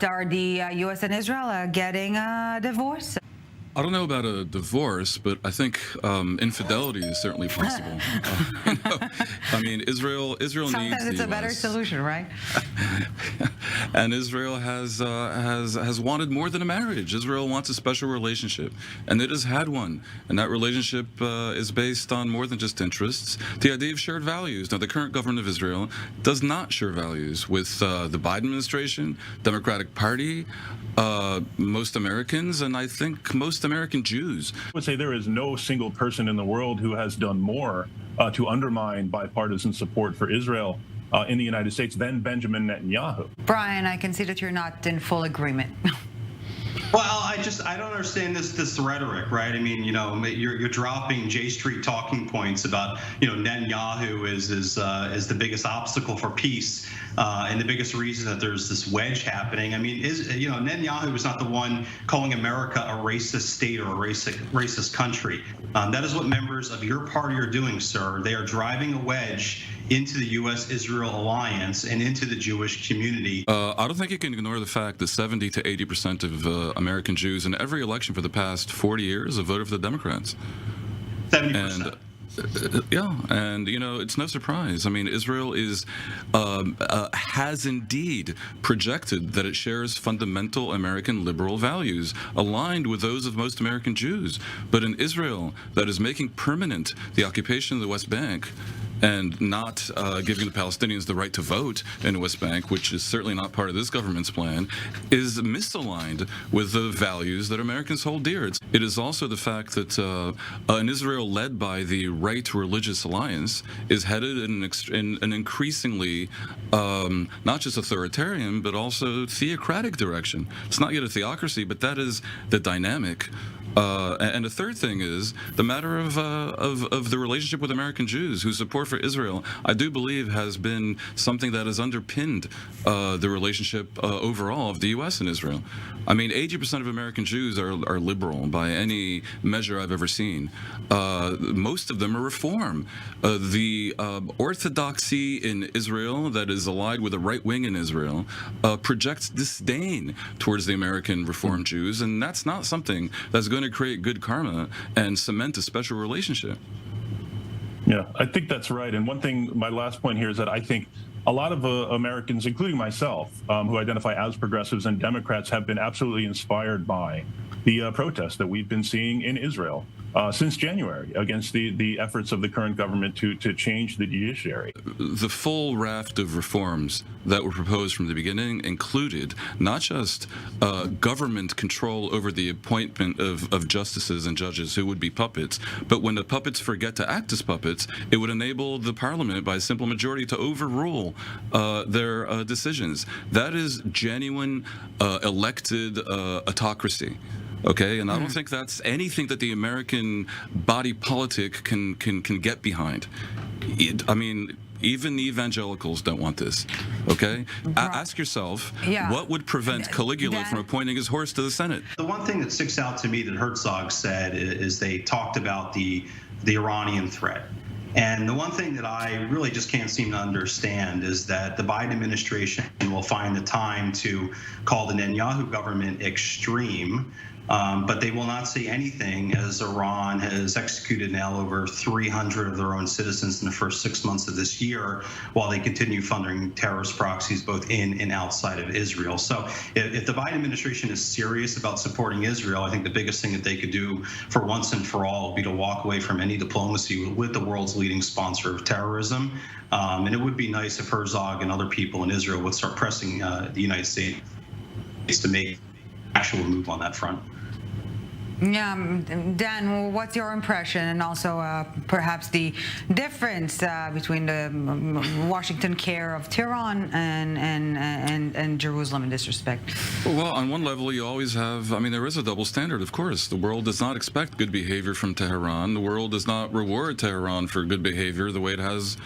Are the U.S. and Israel getting a divorce? I don't know about a divorce, but I think infidelity is certainly possible. I mean, Israel needs Sometimes the it's a better US. solution, right? And Israel has wanted more than a marriage. Israel wants a special relationship, and it has had one. And that relationship is based on more than just interests. The idea of shared values. Now, the current government of Israel does not share values with the Biden administration, Democratic Party, most Americans, and I think most American Jews. I would say there is no single person in the world who has done more to undermine bipartisan support for Israel in the United States than Benjamin Netanyahu. Brian, I can see that you're not in full agreement. Well, I don't understand this rhetoric, right? I mean, you're dropping J Street talking points about, Netanyahu is the biggest obstacle for peace and the biggest reason that there's this wedge happening. I mean, Netanyahu was not the one calling America a racist state or a racist country. That is what members of your party are doing, sir. They are driving a wedge into the U.S.-Israel alliance and into the Jewish community. I don't think you can ignore the fact that 70 to 80% of American Jews in every election for the past 40 years have voted for the Democrats. 70%. And it's no surprise. I mean, Israel has indeed projected that it shares fundamental American liberal values aligned with those of most American Jews. But in Israel, that is making permanent the occupation of the West Bank and not giving the Palestinians the right to vote in the West Bank, which is certainly not part of this government's plan, is misaligned with the values that Americans hold dear. It is also the fact that an Israel led by the Right Religious Alliance is headed in an increasingly not just authoritarian, but also theocratic direction. It's not yet a theocracy, but that is the dynamic. And the third thing is the matter of the relationship with American Jews, whose support for Israel, I do believe, has been something that has underpinned the relationship overall of the U.S. and Israel. I mean, 80% of American Jews are liberal by any measure I've ever seen. Most of them are reform. The orthodoxy in Israel that is allied with the right wing in Israel projects disdain towards the American Reform Jews, and that's not something that's going to create good karma and cement a special relationship. Yeah, I think that's right. And one thing, my last point here is that I think a lot of Americans, including myself, who identify as progressives and Democrats, have been absolutely inspired by the protests that we've been seeing in Israel since January against the efforts of the current government to change the judiciary. The full raft of reforms that were proposed from the beginning included not just government control over the appointment of justices and judges who would be puppets, but when the puppets forget to act as puppets, it would enable the parliament by a simple majority to overrule their decisions. That is genuine elected autocracy. Okay, and I don't think that's anything that the American body politic can get behind. I mean, even evangelicals don't want this. Okay, ask yourself, what would prevent Caligula from appointing his horse to the Senate? The one thing that sticks out to me that Herzog said is they talked about the Iranian threat. And the one thing that I really just can't seem to understand is that the Biden administration will find the time to call the Netanyahu government extreme, but they will not say anything as Iran has executed now over 300 of their own citizens in the first 6 months of this year, while they continue funding terrorist proxies both in and outside of Israel. So if the Biden administration is serious about supporting Israel, I think the biggest thing that they could do for once and for all would be to walk away from any diplomacy with the world's leading sponsor of terrorism. And it would be nice if Herzog and other people in Israel would start pressing the United States to make actual move on that front. Yeah, Dan, what's your impression, and also perhaps the difference between the Washington care of Tehran and Jerusalem in this respect? Well, on one level, you always have, I mean, there is a double standard, of course. The world does not expect good behavior from Tehran. The world does not reward Tehran for good behavior the way it has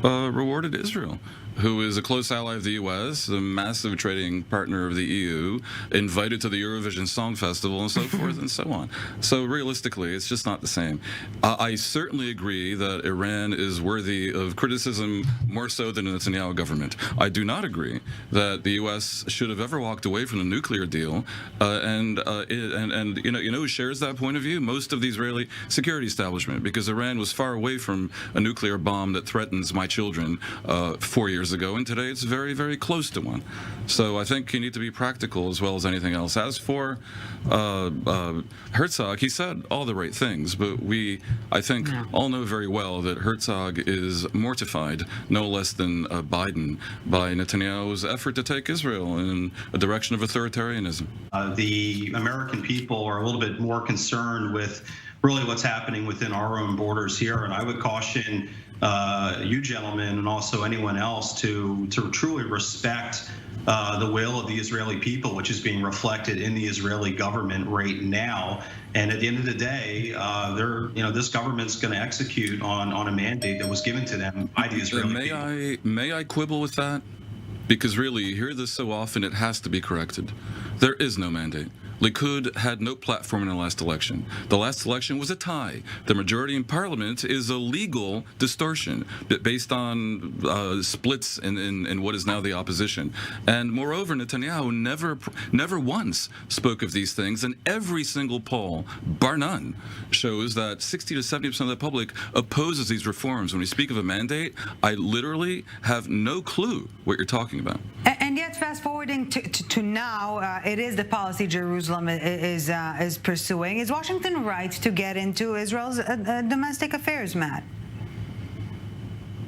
rewarded Israel, who is a close ally of the U.S., a massive trading partner of the EU, invited to the Eurovision Song Festival, and so forth and so on. So realistically, it's just not the same. I certainly agree that Iran is worthy of criticism more so than the Netanyahu government. I do not agree that the U.S. should have ever walked away from the nuclear deal, and you know who shares that point of view? Most of the Israeli security establishment, because Iran was far away from a nuclear bomb that threatens my children 4 years ago, and today it's very, very close to one. So I think you need to be practical as well as anything else. As for Herzog, he said all the right things, but I think, all know very well that Herzog is mortified, no less than Biden, by Netanyahu's effort to take Israel in a direction of authoritarianism. The American people are a little bit more concerned with really what's happening within our own borders here, and I would caution you gentlemen and also anyone else to truly respect the will of the Israeli people, which is being reflected in the Israeli government right now. And at the end of the day, this government's going to execute on a mandate that was given to them by the Israeli people. May I quibble with that? Because really, you hear this so often, it has to be corrected. There is no mandate. Likud had no platform in the last election. The last election was a tie. The majority in parliament is a legal distortion based on splits in what is now the opposition. And moreover, Netanyahu never once spoke of these things, and every single poll, bar none, shows that 60 to 70% of the public opposes these reforms. When we speak of a mandate, I literally have no clue what you're talking about. And yet, fast forwarding to now, it is the policy Jerusalem is pursuing. Is Washington right to get into Israel's domestic affairs, Matt?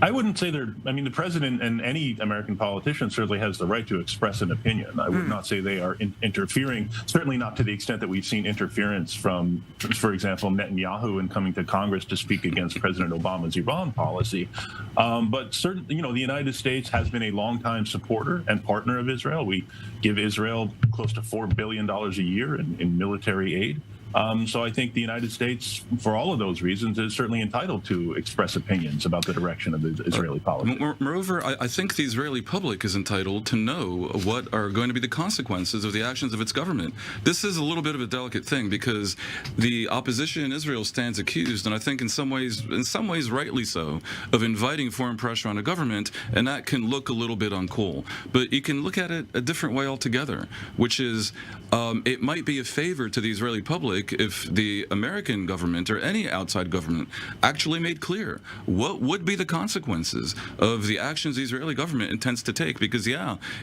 I wouldn't say the president and any American politician certainly has the right to express an opinion. I would not say they are interfering, certainly not to the extent that we've seen interference from, for example, Netanyahu in coming to Congress to speak against President Obama's Iran policy. But certainly, the United States has been a longtime supporter and partner of Israel. We give Israel close to $4 billion a year in military aid. So I think the United States, for all of those reasons, is certainly entitled to express opinions about the direction of the Israeli policy. Moreover, I think the Israeli public is entitled to know what are going to be the consequences of the actions of its government. This is a little bit of a delicate thing because the opposition in Israel stands accused, and I think in some ways rightly so, of inviting foreign pressure on a government, and that can look a little bit uncool. But you can look at it a different way altogether, which is it might be a favor to the Israeli public if the American government or any outside government actually made clear what would be the consequences of the actions the Israeli government intends to take. Because,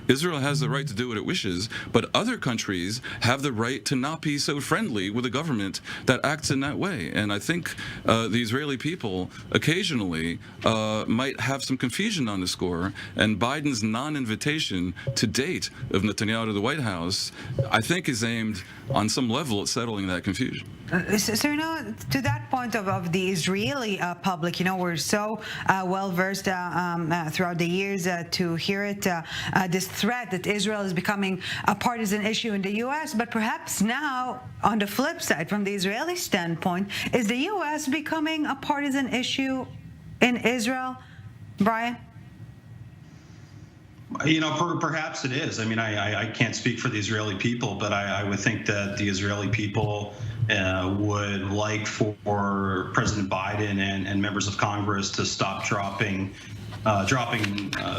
Israel has the right to do what it wishes, but other countries have the right to not be so friendly with a government that acts in that way. And I think the Israeli people occasionally might have some confusion on the score, and Biden's non-invitation to date of Netanyahu to the White House, I think, is aimed on some level at settling that confusion. So, to that point of the Israeli public, we're so well versed throughout the years to hear it, this threat that Israel is becoming a partisan issue in the U.S., but perhaps now, on the flip side, from the Israeli standpoint, is the U.S. becoming a partisan issue in Israel? Brian? Perhaps it is. I can't speak for the Israeli people, but I would think that the Israeli people would like for President Biden and members of Congress to stop dropping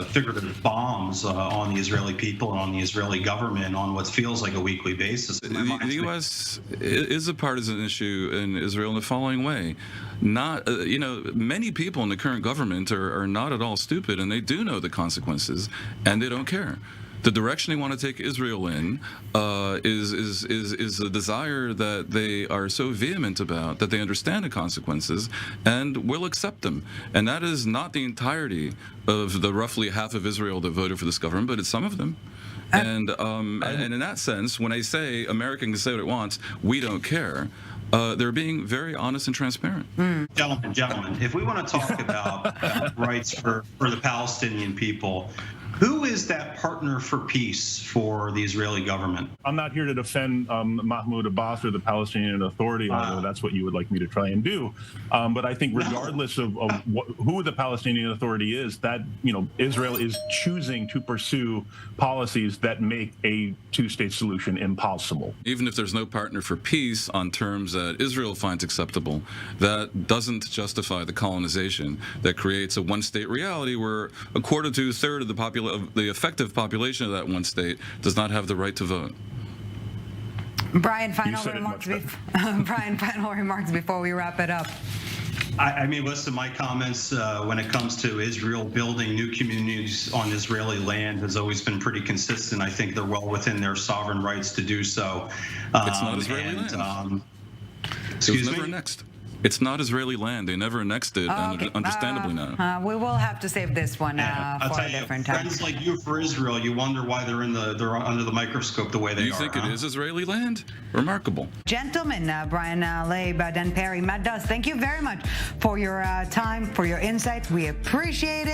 figurative bombs on the Israeli people and on the Israeli government on what feels like a weekly basis. The U.S. is a partisan issue in Israel in the following way. Many people in the current government are not at all stupid, and they do know the consequences, and they don't care. The direction they want to take Israel in is a desire that they are so vehement about that they understand the consequences and will accept them. And that is not the entirety of the roughly half of Israel that voted for this government, but it's some of them. And in that sense, when they say America can say what it wants, we don't care, they're being very honest and transparent. Gentlemen, if we want to talk about rights for the Palestinian people, Who is that partner for peace for the Israeli government? I'm not here to defend Mahmoud Abbas or the Palestinian Authority, although that's what you would like me to try and do. But I think regardless of who the Palestinian Authority is, that Israel is choosing to pursue policies that make a two-state solution impossible. Even if there's no partner for peace on terms that Israel finds acceptable, that doesn't justify the colonization that creates a one-state reality where a quarter to a third of the effective population of that one state does not have the right to vote. Brian, final remarks before we wrap it up. I mean, listen, my comments when it comes to Israel building new communities on Israeli land has always been pretty consistent. I think they're well within their sovereign rights to do so. It's not Israeli land. Excuse me? Never annexed. It's not Israeli land. They never annexed it, and understandably not. We will have to save this one for a different time. Friends like you for Israel, you wonder why they're under the microscope the way they are. You think it is Israeli land? Remarkable. Gentlemen, Brian Laib, Dan Perry, Matt Duss, thank you very much for your time, for your insights. We appreciate it.